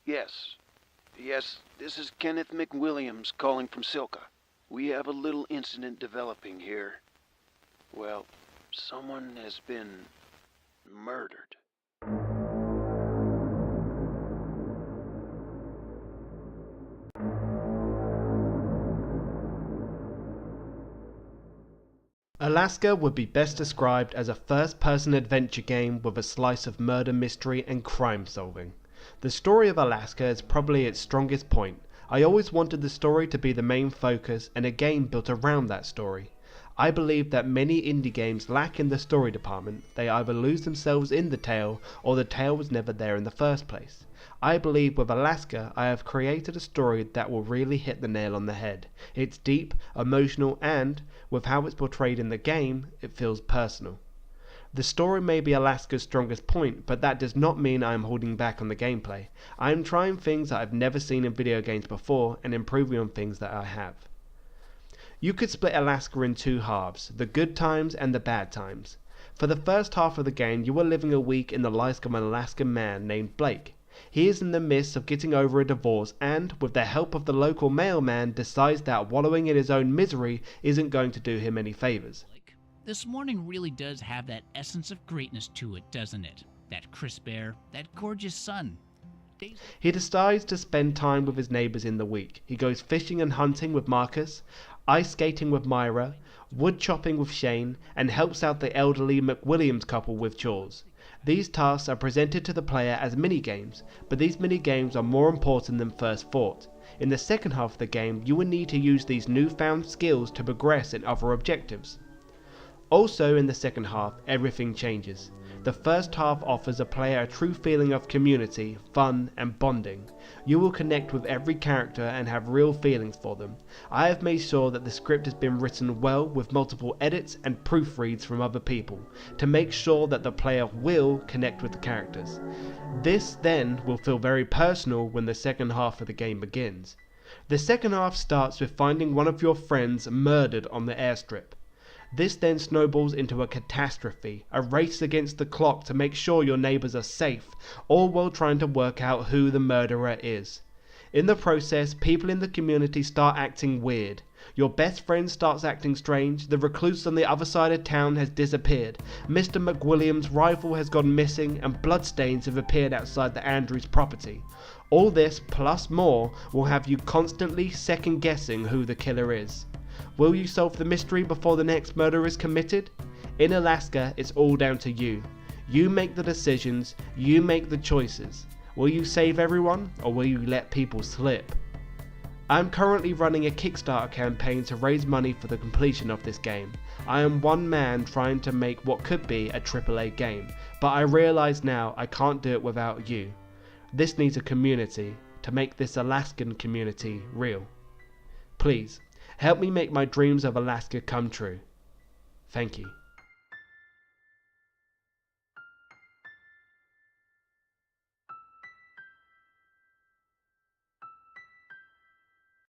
Yes. Yes, this is Kenneth McWilliams calling from Silka. We have a little incident developing here. Well, someone has been murdered. Alaska would be best described as a first-person adventure game with a slice of murder mystery and crime solving. The story of Alaska is probably its strongest point. I always wanted the story to be the main focus and a game built around that story. I believe that many indie games lack in the story department. They either lose themselves in the tale or the tale was never there in the first place. I believe with Alaska I have created a story that will really hit the nail on the head. It's deep, emotional, and, with how it's portrayed in the game, it feels personal. The story may be Alaska's strongest point, but that does not mean I am holding back on the gameplay. I am trying things that I've never seen in video games before and improving on things that I have. You could split Alaska in two halves, the good times and the bad times. For the first half of the game you are living a week in the life of an Alaskan man named Blake. He is in the midst of getting over a divorce and, with the help of the local mailman, decides that wallowing in his own misery isn't going to do him any favors. This morning really does have that essence of greatness to it, doesn't it? That crisp air, that gorgeous sun. He decides to spend time with his neighbors in the week. He goes fishing and hunting with Marcus, ice skating with Myra, wood chopping with Shane, and helps out the elderly McWilliams couple with chores. These tasks are presented to the player as mini-games, but these mini-games are more important than first thought. In the second half of the game, you will need to use these newfound skills to progress in other objectives. Also in the second half, everything changes. The first half offers a player a true feeling of community, fun, and bonding. You will connect with every character and have real feelings for them. I have made sure that the script has been written well with multiple edits and proofreads from other people, to make sure that the player will connect with the characters. This then will feel very personal when the second half of the game begins. The second half starts with finding one of your friends murdered on the airstrip. This then snowballs into a catastrophe, a race against the clock to make sure your neighbors are safe, all while trying to work out who the murderer is. In the process, people in the community start acting weird. Your best friend starts acting strange, the recluse on the other side of town has disappeared, Mr. McWilliams' rifle has gone missing, and bloodstains have appeared outside the Andrews property. All this, plus more, will have you constantly second guessing who the killer is. Will you solve the mystery before the next murder is committed? In Alaska, it's all down to you. You make the decisions, you make the choices. Will you save everyone, or will you let people slip? I'm currently running a Kickstarter campaign to raise money for the completion of this game. I am one man trying to make what could be a AAA game, but I realise now I can't do it without you. This needs a community to make this Alaskan community real. Please, help me make my dreams of Alaska come true. Thank you.